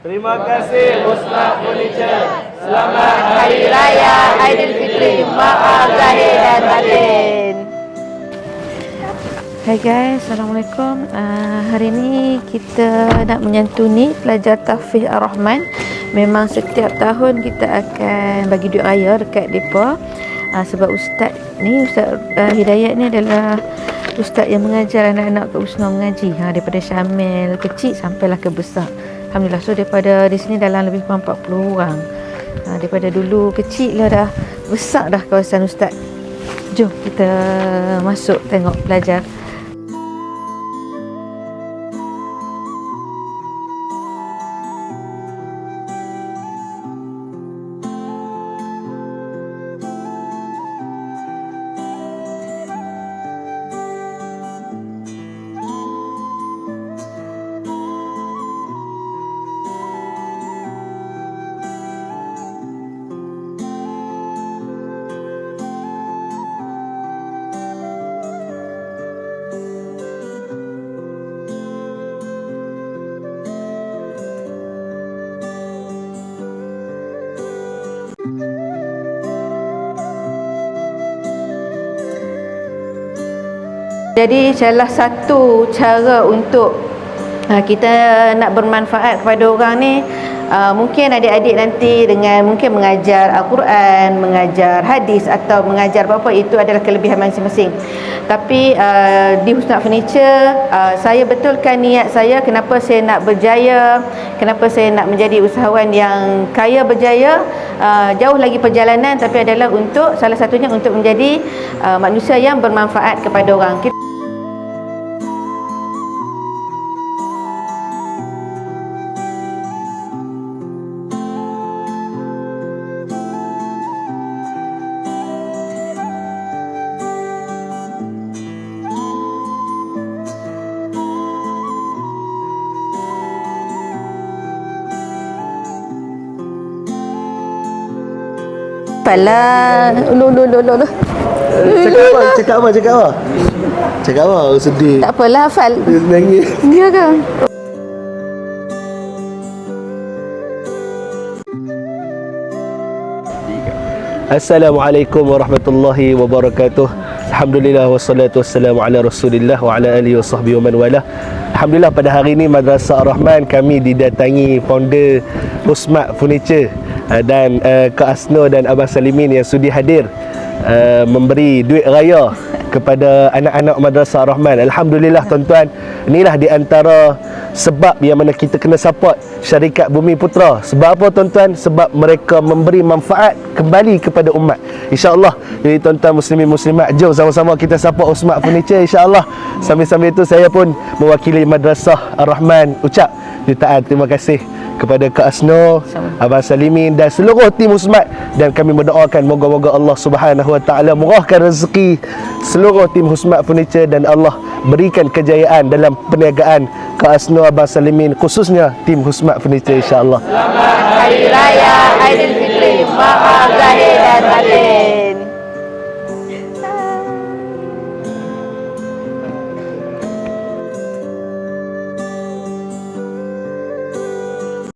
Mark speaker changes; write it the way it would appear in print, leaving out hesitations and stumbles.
Speaker 1: Terima kasih Husma Furniture. Selamat
Speaker 2: Hari Raya Aidilfitri. Maaf zahir dan batin. Hai guys, Assalamualaikum. Hari ini kita nak menyantuni pelajar Tahfiz Ar-Rahman. Memang setiap tahun kita akan bagi duit raya dekat mereka. Sebab Ustaz Hidayat ni adalah Ustaz yang mengajar anak-anak ke Usnah mengaji, daripada Syamil kecil sampailah ke besar. Alhamdulillah. So daripada di sini dalam lebih kurang 40 orang. Daripada dulu kecil lah dah besar dah kawasan Ustaz. Jom kita masuk tengok belajar. Jadi salah satu cara untuk kita nak bermanfaat kepada orang ni, mungkin adik-adik nanti dengan mungkin mengajar Al-Quran, mengajar hadis atau mengajar apa-apa, itu adalah kelebihan masing-masing. Tapi di Husna Furniture, saya betulkan niat saya, kenapa saya nak berjaya, kenapa saya nak menjadi usahawan yang kaya berjaya. Jauh lagi perjalanan, tapi adalah untuk salah satunya untuk menjadi manusia yang bermanfaat kepada orang. Pala,
Speaker 1: Cakap apa? Sedih.
Speaker 2: tak apalah, hafal.
Speaker 1: Nangis.
Speaker 2: Ya ke?
Speaker 1: Assalamualaikum warahmatullahi wabarakatuh. Alhamdulillah wassalatu wassalamu ala Rasulillah wa ala alihi wasahbihi wa man wala. Alhamdulillah, pada hari ini Madrasah Ar-Rahman kami didatangi founder Husma Furniture dan Kak Asno dan Abang Salimin yang sudi hadir memberi duit raya kepada anak-anak Madrasah Ar-Rahman. Alhamdulillah tuan-tuan, inilah di antara sebab yang mana kita kena support syarikat Bumi Putra. Sebab apa tuan-tuan? Sebab mereka memberi manfaat kembali kepada umat, insya-Allah. Jadi tuan-tuan muslimin muslimat, jom sama-sama kita support Husma Furniture, insya-Allah. Sambil-sambil itu saya pun mewakili Madrasah Ar-Rahman ucap jutaan terima kasih kepada Kak Asno, Abang Salimin dan seluruh tim Husmat, dan kami berdoakan moga-moga Allah Subhanahu Wa Taala murahkan rezeki seluruh tim Husmat Furniture dan Allah berikan kejayaan dalam perniagaan Kak Asno, Abang Salimin, khususnya tim Husmat Furniture, insya-Allah.
Speaker 2: Selamat Hari Raya Aidilfitri. Maaf